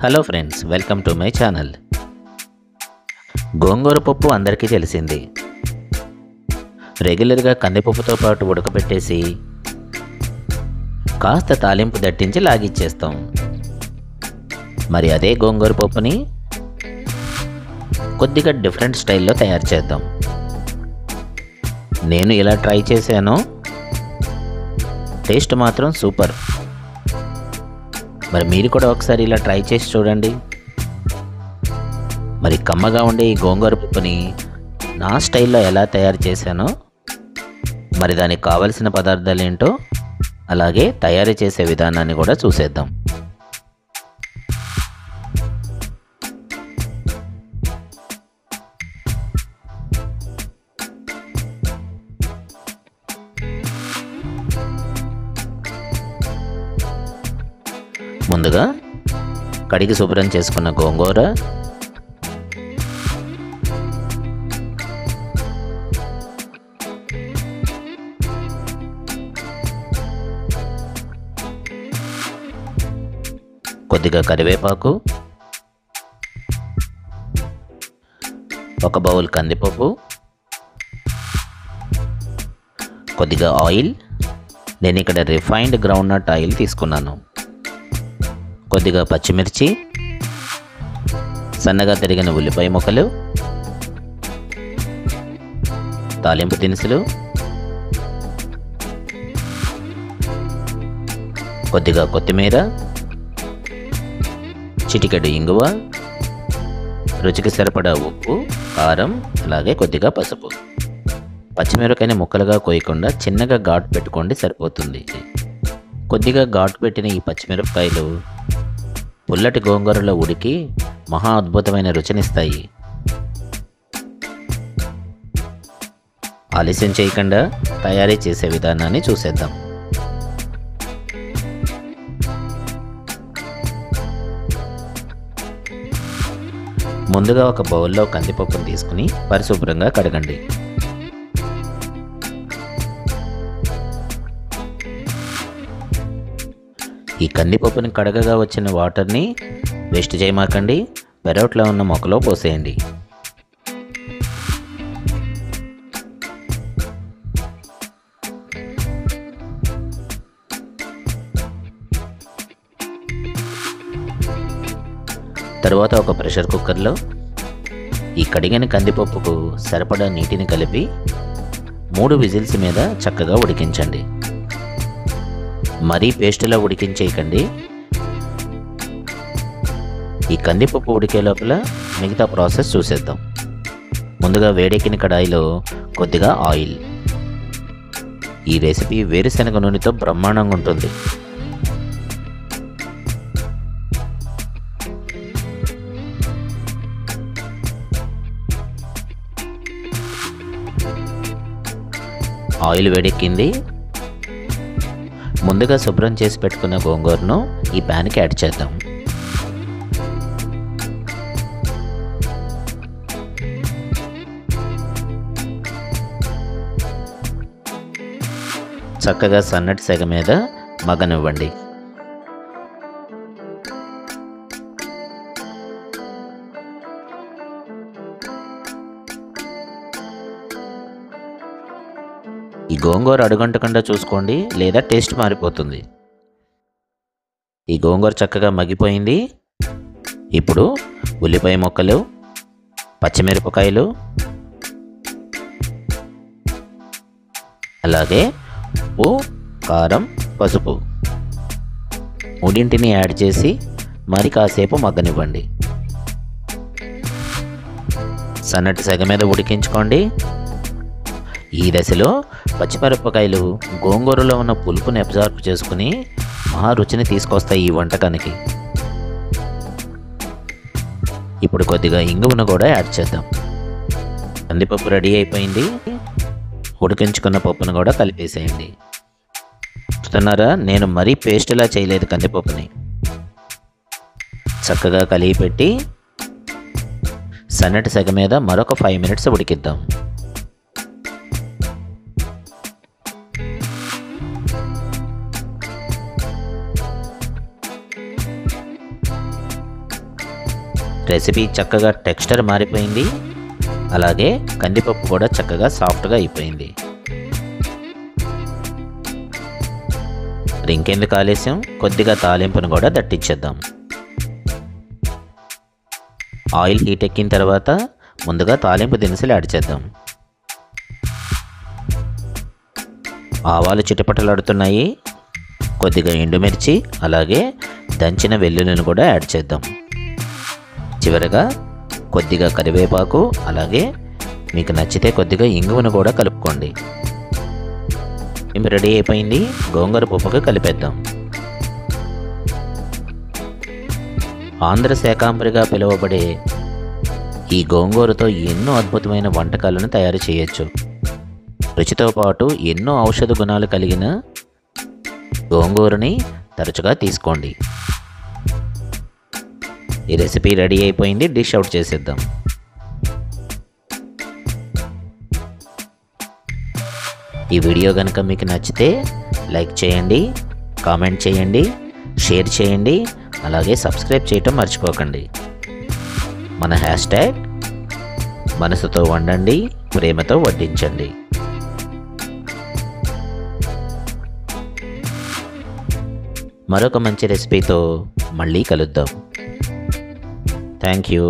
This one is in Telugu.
Hello friends, welcome to my channel. గోంగూర పప్పు అందరికీ తెలిసింది. రెగ్యులర్గా కందిపప్పుతో పాటు ఉడకబెట్టేసి కాస్త తాలింపు దట్టించి లాగిచ్చేస్తాం. మరి అదే గోంగూర పప్పుని కొద్దిగా డిఫరెంట్ స్టైల్లో తయారు చేద్దాం. నేను ఇలా ట్రై చేశాను, టేస్ట్ మాత్రం సూపర్. మరి మీరు కూడా ఒకసారి ఇలా ట్రై చేసి చూడండి. మరి కమ్మగా ఉండే ఈ గోంగూర పప్పుని నా స్టైల్లో ఎలా తయారు చేశానో, మరి దానికి కావలసిన పదార్థాలు ఏంటో, అలాగే తయారు చేసే విధానాన్ని కూడా చూసేద్దాం. ముందుగా కడిగి శుభ్రం చేసుకున్న గోంగూర, కొద్దిగా కరివేపాకు, ఒక బౌల్ కందిపప్పు, కొద్దిగా ఆయిల్. నేను ఇక్కడ రిఫైన్డ్ గ్రౌండ్నట్ ఆయిల్ తీసుకున్నాను. కొద్దిగా పచ్చిమిర్చి, సన్నగా తరిగిన ఉల్లిపాయ ముక్కలు, తాలింపు దినుసులు, కొద్దిగా కొత్తిమీర, చిటికెడు ఇంగువ, రుచికి సరిపడా ఉప్పు, కారం, అలాగే కొద్దిగా పసుపు. పచ్చిమిరపకాయని ముక్కలుగా కోయకుండా చిన్నగా ఘాటు పెట్టుకోండి, సరిపోతుంది. కొద్దిగా ఘాటు పెట్టిన ఈ పచ్చిమిరపకాయలు పుల్లటి గోంగూరలో ఉడికి మహా అద్భుతమైన రుచినిస్తాయి. ఆలస్యం చేయకుండా తయారీ చేసే విధానాన్ని చూసేద్దాం. ముందుగా ఒక బౌల్లో కందిపప్పును తీసుకుని పరిశుభ్రంగా కడగండి. ఈ కందిపప్పుని కడగగా వచ్చిన వాటర్ని వేస్ట్ చేయమాకండి, పెరట్లో ఉన్న మొక్కలో పోసేయండి. తరువాత ఒక ప్రెషర్ కుక్కర్లో ఈ కడిగిన కందిపప్పుకు సరిపడా నీటిని కలిపి 3 విజిల్స్ మీద చక్కగా ఉడికించండి. మరీ పేస్టులా ఉడికించేయకండి. ఈ కందిపప్పు ఉడికే లోపల మిగతా ప్రాసెస్ చూసేద్దాం. ముందుగా వేడెక్కిన కడాయిలో కొద్దిగా ఆయిల్. ఈ రెసిపీ వేరుశనగ నూనెతో బ్రహ్మాండంగా ఉంటుంది. ఆయిల్ వేడెక్కింది. ముందుగా శుభ్రం చేసి పెట్టుకున్న గోంగూరను ఈ ప్యాన్కి యాడ్ చేద్దాం. చక్కగా సన్నటి సెగ మీద మగ్గనివ్వండి. ఈ గోంగూర అడుగంటకుండా చూసుకోండి, లేదా టేస్ట్ మారిపోతుంది. ఈ గోంగూర చక్కగా మగ్గిపోయింది. ఇప్పుడు ఉల్లిపాయ ముక్కలు, పచ్చిమిరపకాయలు, అలాగే ఉప్పు, కారం, పసుపు మూడింటిని యాడ్ చేసి మరి కాసేపు మగ్గనివ్వండి. సన్నటి సెగ మీద ఉడికించుకోండి. ఈ దశలో పచ్చిమిరపకాయలు గోంగూరలో ఉన్న పులుపుని అబ్జర్వ్ చేసుకుని మహా రుచిని తీసుకొస్తాయి ఈ వంటకానికి. ఇప్పుడు కొద్దిగా ఇంగువను కూడా యాడ్ చేద్దాం. కందిపప్పు రెడీ అయిపోయింది. ఉడికించుకున్న పప్పును కూడా కలిపేసేయండి. చూస్తున్నారా, నేను మరీ పేస్ట్లా చేయలేదు కందిపప్పుని. చక్కగా కలిపి పెట్టి సన్నటి సెగ మీద మరొక 5 మినిట్స్ ఉడికిద్దాం. రెసిపీ చక్కగా టెక్స్చర్ మారిపోయింది, అలాగే కందిపప్పు కూడా చక్కగా సాఫ్ట్గా అయిపోయింది. ఇంకెందుకు ఆలస్యం, కొద్దిగా తాలింపును కూడా దట్టించేద్దాం. ఆయిల్ హీట్ ఎక్కిన తర్వాత ముందుగా తాలింపు దినుసులు యాడ్ చేద్దాం. ఆవాలు చిటపటలాడుతున్నాయి. కొద్దిగా ఎండుమిర్చి అలాగే దంచిన వెల్లుల్లిని కూడా యాడ్ చేద్దాం. చివరగా కొద్దిగా కరివేపాకు అలాగే మీకు నచ్చితే కొద్దిగా ఇంగువను కూడా కలుపుకోండి. రెడీ అయిపోయింది. గోంగూర పప్పుకు కలిపేద్దాం. ఆంధ్ర శాకాంబరిగా పిలువబడే ఈ గోంగూరతో ఎన్నో అద్భుతమైన వంటకాలను తయారు చేయొచ్చు. రుచితో పాటు ఎన్నో ఔషధ గుణాలు కలిగిన గోంగూరని తరచుగా తీసుకోండి. ఈ రెసిపీ రెడీ అయిపోయింది. డిష్ అవుట్ చేసేద్దాం. ఈ వీడియో కనుక మీకు నచ్చితే లైక్ చేయండి, కామెంట్ చేయండి, షేర్ చేయండి, అలాగే సబ్స్క్రైబ్ చేయటం మర్చిపోకండి. మన హ్యాష్ట్యాగ్ మనసుతో వండండి, ప్రేమతో వడ్డించండి. మరొక మంచి రెసిపీతో మళ్ళీ కలుద్దాం. Thank you.